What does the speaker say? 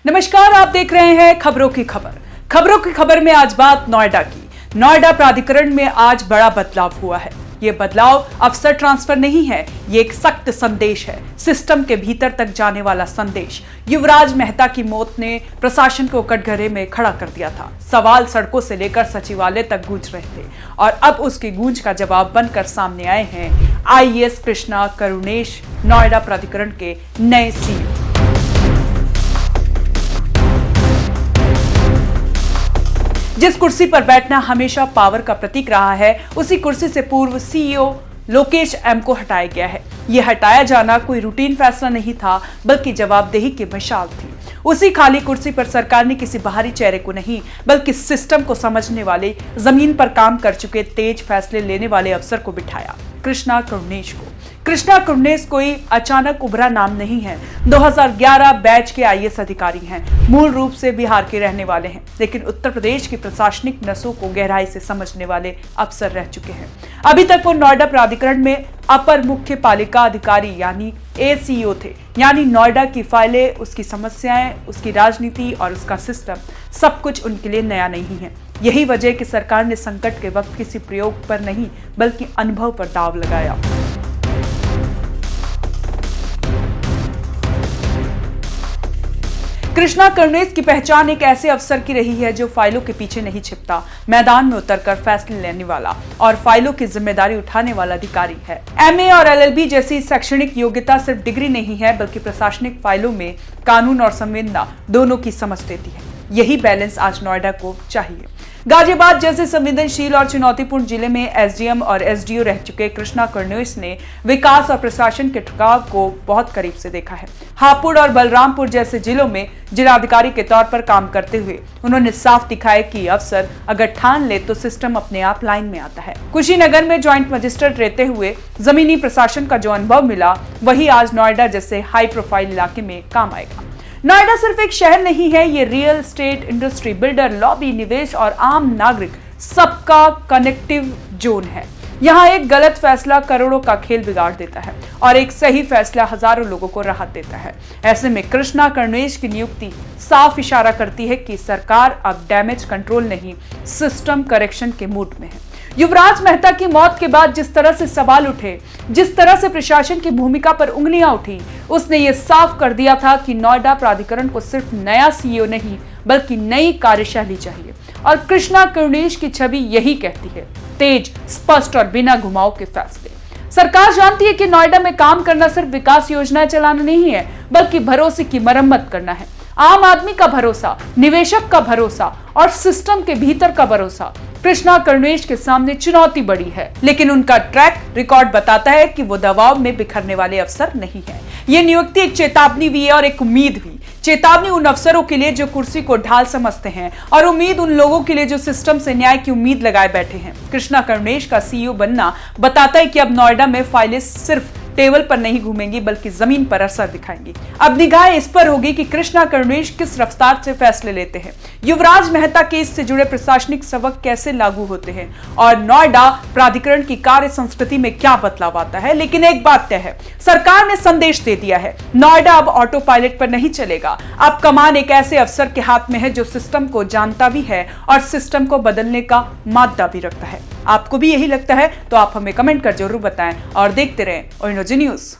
नमस्कार, आप देख रहे हैं खबरों की खबर में आज बात नोएडा की। नोएडा प्राधिकरण में आज बड़ा बदलाव हुआ है। ये बदलाव अफसर ट्रांसफर नहीं है, ये एक सख्त संदेश है, सिस्टम के भीतर तक जाने वाला संदेश। युवराज मेहता की मौत ने प्रशासन को कटघरे में खड़ा कर दिया था। सवाल सड़कों से लेकर सचिवालय तक गूंज रहे थे और अब उसकी गूंज का जवाब बनकर सामने आए हैं आईएएस कृष्णा करुणेश, नोएडा प्राधिकरण के नए सीईओ। जिस कुर्सी पर बैठना हमेशा पावर का प्रतीक रहा है, उसी कुर्सी से पूर्व सीईओ लोकेश एम को हटाया गया है। यह हटाया जाना कोई रूटीन फैसला नहीं था, बल्कि जवाबदेही की मशाल थी। उसी खाली कुर्सी पर सरकार ने किसी बाहरी चेहरे को नहीं, बल्कि सिस्टम को समझने वाले, जमीन पर काम कर चुके, तेज फैसले लेने वाले अफसर को बिठाया, कृष्णा करुणेश को। कृष्णा करुणेश कोई अचानक उभरा नाम नहीं है। 2011 बैच के आईएएस अधिकारी हैं, मूल रूप से बिहार के रहने वाले हैं, लेकिन उत्तर प्रदेश की प्रशासनिक नसों को गहराई से समझने वाले अफसर रह चुके हैं। अभी तक वो नोएडा प्राधिकरण में अपर मुख्य पालिका अधिकारी यानी एसीईओ थे, यानी नोएडा की फाइलें, उसकी समस्याएं, उसकी राजनीति और उसका सिस्टम, सब कुछ उनके लिए नया नहीं है। यही वजह कि सरकार ने संकट के वक्त किसी प्रयोग पर नहीं, बल्कि अनुभव पर दांव लगाया। कृष्णा करुणेश की पहचान एक ऐसे अफसर की रही है जो फाइलों के पीछे नहीं छिपता, मैदान में उतरकर फैसले लेने वाला और फाइलों की जिम्मेदारी उठाने वाला अधिकारी है। एमए और एलएलबी जैसी शैक्षणिक योग्यता सिर्फ डिग्री नहीं है, बल्कि प्रशासनिक फाइलों में कानून और संवेदना दोनों की समझ देती है। यही बैलेंस आज नोएडा को चाहिए। गाजियाबाद जैसे संवेदनशील और चुनौतीपूर्ण जिले में एसडीएम और एसडीओ रह चुके कृष्णा करुणेश ने विकास और प्रशासन के टकराव को बहुत करीब से देखा है। हापुड़ और बलरामपुर जैसे जिलों में जिलाधिकारी के तौर पर काम करते हुए उन्होंने साफ दिखाया कि अफसर अगर ठान ले तो सिस्टम अपने आप लाइन में आता है। कुशीनगर में ज्वाइंट मजिस्ट्रेट रहते हुए जमीनी प्रशासन का जो अनुभव मिला, वही आज नोएडा जैसे हाई प्रोफाइल इलाके में काम आएगा। नोएडा सिर्फ एक शहर नहीं है, ये real estate, industry, builder, lobby, निवेश और आम नागरिक सबका कनेक्टिव जोन है। यहाँ एक गलत फैसला करोड़ों का खेल बिगाड़ देता है और एक सही फैसला हजारों लोगों को राहत देता है। ऐसे में कृष्णा करुणेश की नियुक्ति साफ इशारा करती है कि सरकार अब डैमेज कंट्रोल नहीं, सिस्टम करेक्शन के मूड में है। युवराज मेहता की मौत के बाद जिस तरह से सवाल उठे, जिस तरह से प्रशासन की भूमिका पर उंगलियां उठी, उसने ये साफ कर दिया था कि नोएडा प्राधिकरण को सिर्फ नया सीईओ नहीं, बल्कि नई कार्यशैली चाहिए। और कृष्णा करुणेश की छवि यही कहती है, तेज, स्पष्ट और बिना घुमाव के फैसले। सरकार जानती है कि नोएडा में काम करना सिर्फ विकास योजनाएं चलाना नहीं है, बल्कि भरोसे की मरम्मत करना है। आम आदमी का भरोसा, निवेशक का भरोसा और सिस्टम के भीतर का भरोसा। कृष्णा करुणेश के सामने चुनौती बड़ी है, लेकिन उनका ट्रैक रिकॉर्ड बताता है कि वो दबाव में बिखरने वाले अफसर नहीं है। ये नियुक्ति एक चेतावनी भी है और एक उम्मीद भी। चेतावनी उन अफसरों के लिए जो कुर्सी को ढाल समझते हैं, और उम्मीद उन लोगों के लिए जो सिस्टम से न्याय की उम्मीद लगाए बैठे हैं। कृष्णा करुणेश का सीईओ बनना बताता है कि अब नोएडा में फाइलें सिर्फ टेबल पर नहीं घूमेंगी, बल्कि जमीन पर असर दिखाएंगी। अब निगाह इस पर होगी कि कृष्णा करुणेश किस रफ्तार से फैसले लेते हैं, युवराज मेहता केस से जुड़े प्रशासनिक सबक कैसे लागू होते हैं और नोएडा प्राधिकरण की कार्य संस्कृति में क्या बदलाव आता है। लेकिन एक बात तय है, सरकार ने संदेश दे दिया है, नोएडा अब ऑटो पायलट पर नहीं चलेगा। अब कमान एक ऐसे अफसर के हाथ में है जो सिस्टम को जानता भी है और सिस्टम को बदलने का मादा भी रखता है। आपको भी यही लगता है तो आप हमें कमेंट कर जरूर बताएं और देखते रहें OINOG न्यूज़।